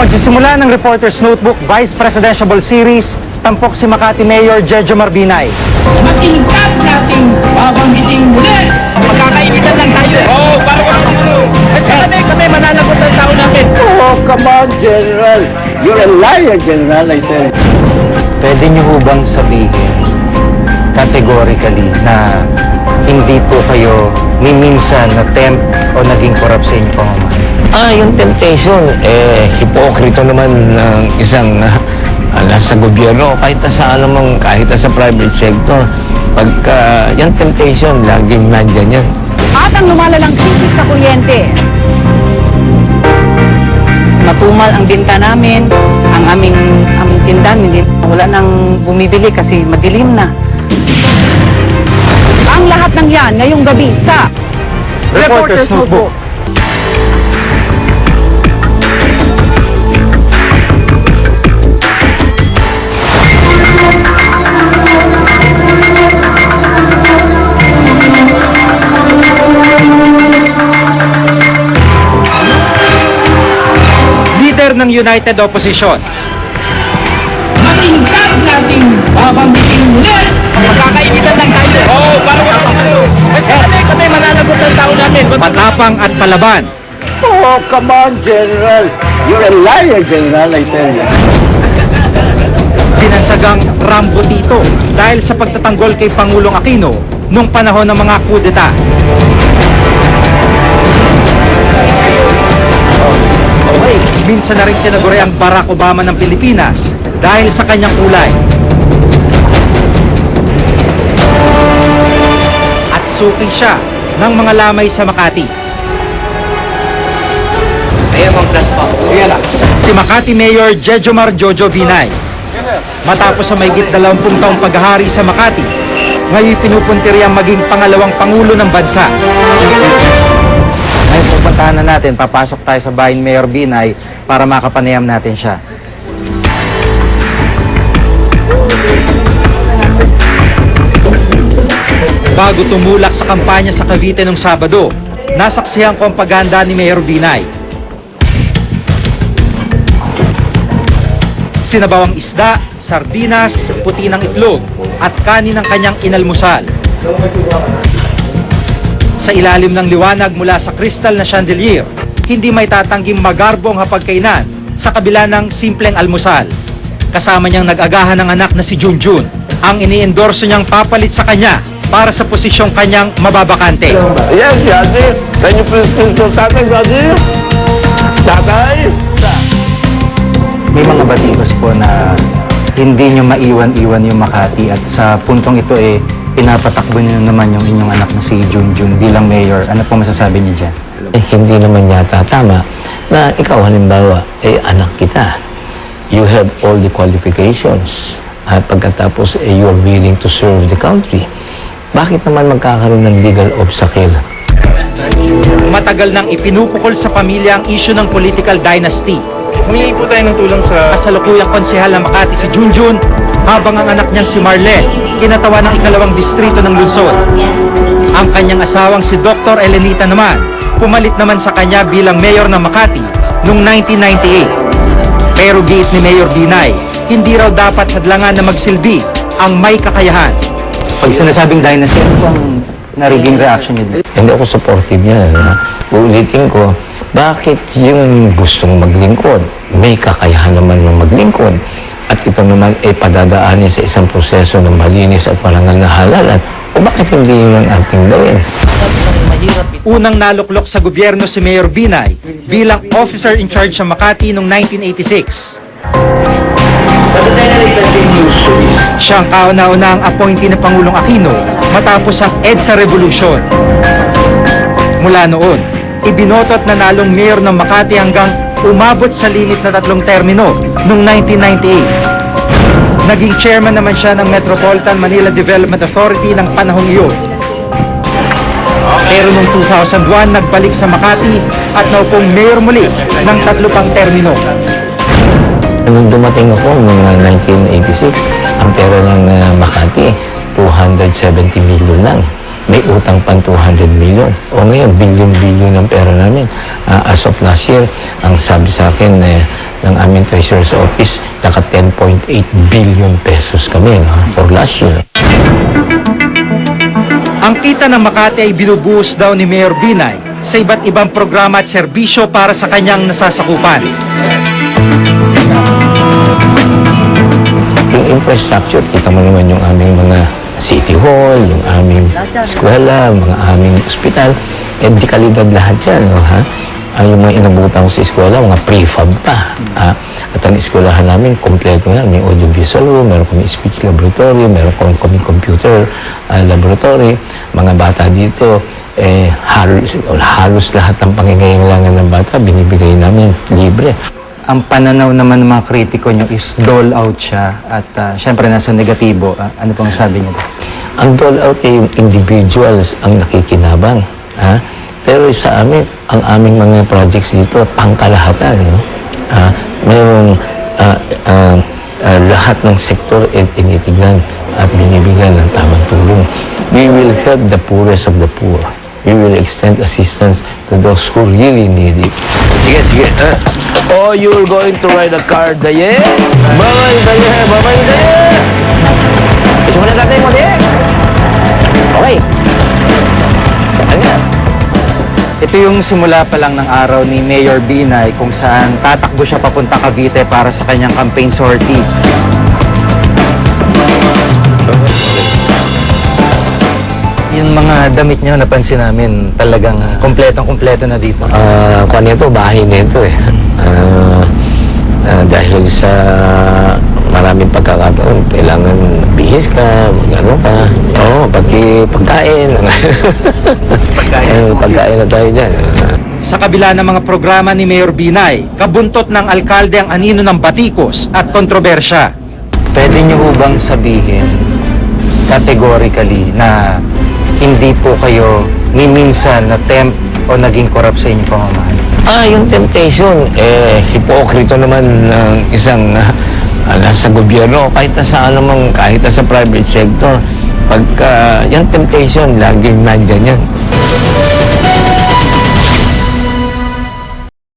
Magsisimula ng Reporter's Notebook Vice Presidential Series, tampok si Makati Mayor Jejomar Binay. Matingkad nating babanggitin muli. Magkakainitan lang tayo. Oo, parang walang at saka kami mananagot ang tao natin. Oh, come on, General. You're a liar, General, I tell you. Pwede niyo ho bang sabihin categorically na hindi po kayo ni minsan na-tempt o naging corrupt sa inyong pamamahay? Yung temptation, hipokrito naman ng isang nasa gobyerno, kahit sa kahit sa private sector. Pagka yung temptation, laging nandyan yan. At ang lumalalang krisis sa kuryente. Matumal ang binta namin, ang aming tindahan, hindi wala nang bumibili kasi madilim na. Ang lahat ng yan ngayong gabi sa Reporter's Notebook. Ng United Opposition. Matingkad nating babanggitin muli. Magkakainitan lang tayo. Oo, parang walang at saka kami mananagot ang tao natin. Matapang at palaban. Oh, come on, General. You're a liar, General, I tell you. Sinansagang Rambo Tito dahil sa pagtatanggol kay Pangulong Aquino nung panahon ng mga kudeta. Okay. Minsan na rin tinaguri ang Barack Obama ng Pilipinas dahil sa kanyang kulay. At suki siya ng mga lamay sa Makati. Ayan ang plan pa. Sige na. Si Makati Mayor Jejomar Jojo Binay. Matapos sa mahigit 20 taong paghahari sa Makati, ngayon pinupuntiriyang maging pangalawang pangulo ng bansa. Ngayon pupuntahan na natin, papasok tayo sa bahay ni Mayor Binay para makapanayam natin siya. Bago tumulak sa kampanya sa Cavite nung Sabado, nasaksihan ko ang paghahanda ni Mayor Binay. Sinabawang isda, sardinas, puti ng itlog, at kanin ng kanyang inalmusal. Sa ilalim ng liwanag mula sa kristal na chandelier, hindi may tatangging magarbo ang hapagkainan sa kabila ng simpleng almusal. Kasama niyang nag-agahan ng anak na si Junjun, ang ini-endorso niyang papalit sa kanya para sa posisyong kanyang mababakante. Yes, Daddy. Can you please to tatay, Daddy? Tatay? May mga batikos po na hindi niyo maiwan-iwan yung Makati at sa puntong ito pinapatakbo niyo naman yung inyong anak na si Junjun bilang mayor. Ano po masasabi niyo dyan? Hindi naman yata tama na ikaw halimbawa, anak kita. You have all the qualifications. At pagkatapos, you're willing to serve the country. Bakit naman magkakaroon ng legal obstacle? Matagal nang ipinupukol sa pamilya ang isyu ng political dynasty. Humingi po tayo ng tulong sa kasalukuyang konsehal ng Makati si Junjun, habang ang anak niyang si Marlene kinatawa ng ikalawang distrito ng lungsod. Ang kanyang asawang si Dr. Elenita naman, pumalit naman sa kanya bilang mayor ng Makati noong 1998. Pero giit ni Mayor Binay, hindi raw dapat hadlangan na magsilbi ang may kakayahan. Pag sinasabing dynasty, ano po ang nariging reaction niyo? Hindi ako supportive yan. Uulitin ko, bakit yung gustong maglingkod, may kakayahan naman ng maglingkod, at ito naman ay padadaanin sa isang proseso ng malinis at marangal na halalan, o bakit hindi yun ang ating gawin? Unang naluklok sa gobyerno si Mayor Binay bilang officer in charge sa Makati noong 1986. Siyang kauna-una ang appointee ng Pangulong Aquino matapos ang EDSA Revolution. Mula noon, ibinoto't nanalong mayor ng Makati hanggang umabot sa limit na 3 termino noong 1998. Naging chairman naman siya ng Metropolitan Manila Development Authority ng panahong iyon. Pero noong 2001, nagbalik sa Makati at naupong mayor muli ng 3 pang termino. Nung dumating ako noong 1986, ang pera ng Makati, 270 million lang. May utang pang 200 million. O ngayon, billion-billion ang pera namin. As of last year, ang sabi sa akin, ng aming Treasurer's Office, naka 10.8 billion pesos kami for last year. Ang kita ng Makati ay binubuhos daw ni Mayor Binay sa iba't ibang programa at serbisyo para sa kanyang nasasakupan. Yung infrastructure, kita mo naman yung aming mga city hall, yung aming eskwela, mga aming ospital, di kalidad lahat yan, ha? Yung mga inabutan ko sa eskwela, mga prefab pa. At ang eskwelahan namin, kompleto nga. May audiovisual room, meron kami speech laboratory, meron kami computer laboratory. Mga bata dito, halos lahat ng pangangailangan ng bata, binibigay namin libre. Ang pananaw naman ng mga kritiko nyo is dole out siya at syempre nasa negatibo. Ano pong sabi niyo? Ang dole out ay yung individuals ang nakikinabang. Pero sa amin, ang aming mga projects dito, pangkalahatan. No? Mayroong lahat ng sektor ay tinitignan at binibigyan ng tamang tulong. We will help the poorest of the poor. We will extend assistance to those who really need it. Sige, sige. Oh, you're going to ride a car, Daye? Bye-bye, Daye! Bye-bye, Daye! Gusto mo na tatay mo, Daye? Okay. Ano nga? Ito yung simula pa lang ng araw ni Mayor Binay kung saan tatakbo siya papunta Cavite para sa kanyang campaign sortie. Yung mga damit niyo, napansin namin, talagang kompletong-kompleto na dito. Kung ito, bahay nito eh. Dahil sa maraming pagkakataon, kailangan bihis ka, ano ka. Oo, pati pagkain. Pagkain na tayo dyan. Sa kabila ng mga programa ni Mayor Binay, kabuntot ng alkalde ang anino ng batikos at kontrobersya. Pwede niyo ho bang sabihin categorically na hindi po kayo ni minsan na tempt o naging corrupt sa inyong pamamahala? Yung temptation, hipokrito naman ng isang nasa gobyerno, kahit na sa anumang, kahit na sa private sector, pagka yung temptation, laging nandyan yan.